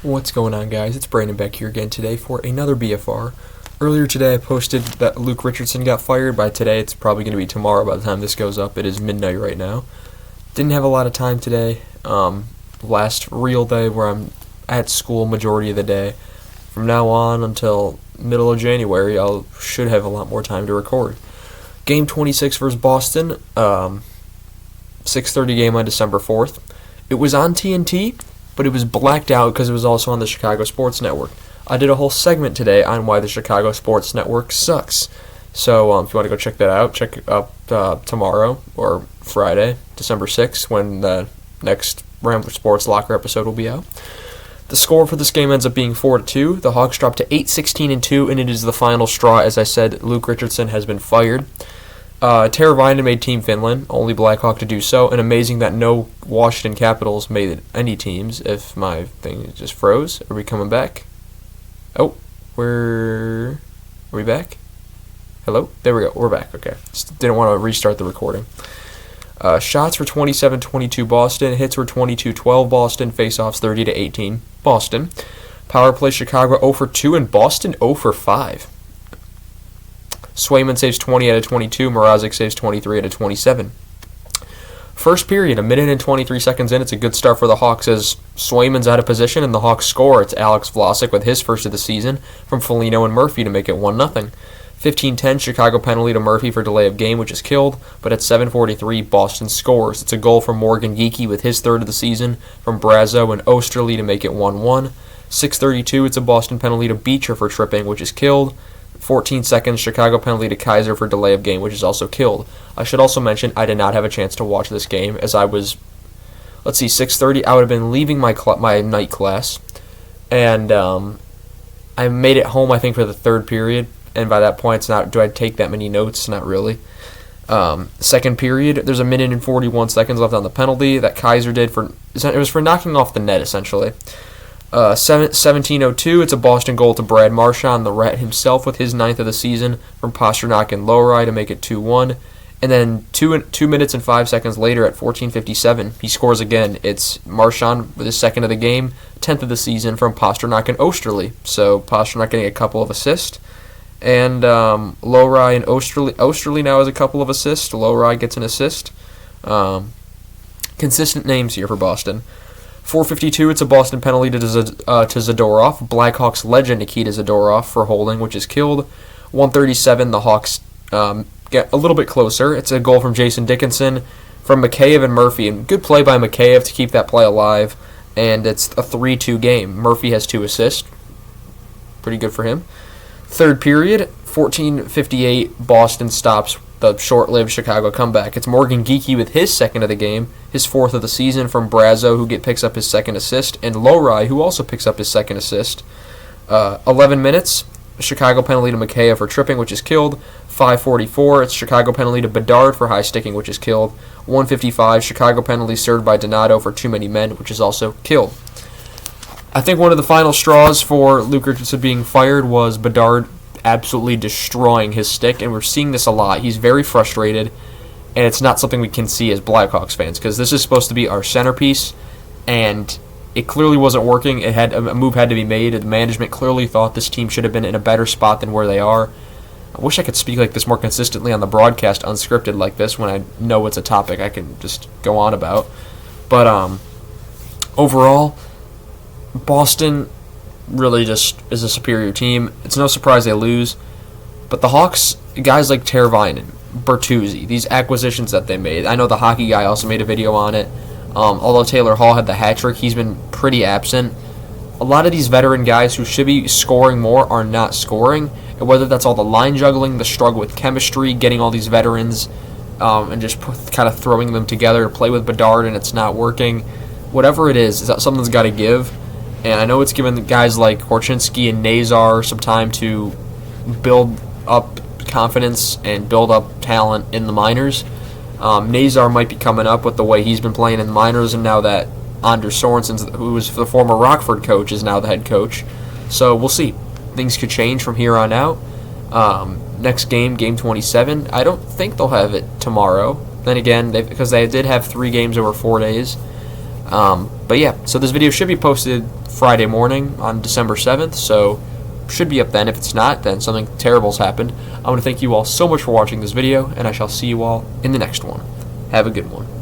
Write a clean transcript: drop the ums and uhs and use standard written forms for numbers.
What's going on, guys? It's Brandon back here again today for another BFR. Earlier today I posted that Luke Richardson got fired. By today, it's probably going to be tomorrow by the time this goes up. It is midnight right now. Didn't have a lot of time today. Last real day where I'm at school majority of the day. From now on until middle of January, I should have a lot more time to record. Game 26 versus Boston, 6:30 game on December 4th. It was on TNT, but it was blacked out because it was also on the Chicago Sports Network. I did a whole segment today on why the Chicago Sports Network sucks. So if you want to go check that out, check it up tomorrow or Friday, December 6th, when the next Rambler Sports Locker episode will be out. The score for this game ends up being 4-2. The Hawks dropped to 8-16-2, and it is the final straw. As I said, Luke Richardson has been fired. Teravainen made Team Finland, only Blackhawk to do so, and amazing that no Washington Capitals made any teams. If my thing just froze, are we coming back? Oh, are we back? Hello? There we go, we're back, okay. Just didn't want to restart the recording. Shots were 27-22 Boston, hits were 22-12 Boston, faceoffs 30-18 Boston. Power play Chicago 0-2 and Boston 0-5. Swayman saves 20 out of 22. Mrazek saves 23 out of 27. First period, a minute and 23 seconds in. It's a good start for the Hawks as Swayman's out of position and the Hawks score. It's Alex Vlasic with his first of the season from Foligno and Murphy to make it 1-0. 15-10, Chicago penalty to Murphy for delay of game, which is killed. But at 7:43, Boston scores. It's a goal from Morgan Geekie with his third of the season from Brazo and Osterley to make it 1-1. 6:32, it's a Boston penalty to Beecher for tripping, which is killed. 14 seconds, Chicago penalty to Kaiser for delay of game, which is also killed. I should also mention I did not have a chance to watch this game as I was, 6:30. I would have been leaving my night class, and I made it home, I think, for the third period, and by that point, it's not, do I take that many notes? Not really. Second period, there's a minute and 41 seconds left on the penalty that Kaiser did it was for knocking off the net, essentially. 17:02, it's a Boston goal to Brad Marchand, the Rat himself, with his 9th of the season from Pasternak and Lowry to make it 2-1. And then 2 minutes and 5 seconds later at 14:57, he scores again. It's Marchand with his 2nd of the game, 10th of the season from Pasternak and Osterley. So Pasternak getting a couple of assists. And Lowry and Osterley now has a couple of assists. Lowry gets an assist. Consistent names here for Boston. 4:52, it's a Boston penalty to Zadorov. Blackhawks legend Nikita Zadorov for holding, which is killed. 1:37, the Hawks get a little bit closer. It's a goal from Jason Dickinson from Mikheyev and Murphy. And good play by Mikheyev to keep that play alive. And it's a 3-2 game. Murphy has 2 assists. Pretty good for him. Third period, 14:58, Boston stops the short-lived Chicago comeback. It's Morgan Geekie with his 2nd of the game, his 4th of the season from Brazo, who picks up his 2nd assist, and Lowry, who also picks up his 2nd assist. 11 minutes, Chicago penalty to Mikheyev for tripping, which is killed. 5:44, it's Chicago penalty to Bedard for high sticking, which is killed. 1:55, Chicago penalty served by Donato for too many men, which is also killed. I think one of the final straws for Luke Richardson being fired was Bedard absolutely destroying his stick, and we're seeing this a lot. He's very frustrated, and it's not something we can see as Blackhawks fans because this is supposed to be our centerpiece, and it clearly wasn't working. A move had to be made. The management clearly thought this team should have been in a better spot than where they are. I wish I could speak like this more consistently on the broadcast, unscripted like this, when I know it's a topic I can just go on about. But overall, Boston really just is a superior team. It's no surprise they lose. But the Hawks, guys like Teravainen, Bertuzzi, these acquisitions that they made. I know the hockey guy also made a video on it. Although Taylor Hall had the hat trick, he's been pretty absent. A lot of these veteran guys who should be scoring more are not scoring. And whether that's all the line juggling, the struggle with chemistry, getting all these veterans and just kind of throwing them together to play with Bedard and it's not working. Whatever it is that something's got to give. And I know it's given guys like Korchinski and Nazar some time to build up confidence and build up talent in the minors. Nazar might be coming up with the way he's been playing in the minors, and now that Anders Sorensen, who was the former Rockford coach, is now the head coach. So we'll see. Things could change from here on out. Next game, game 27, I don't think they'll have it tomorrow. Then again, because they did have 3 games over 4 days. But yeah, so this video should be posted Friday morning on December 7th, so should be up then. If it's not, then something terrible's happened. I want to thank you all so much for watching this video, and I shall see you all in the next one. Have a good one.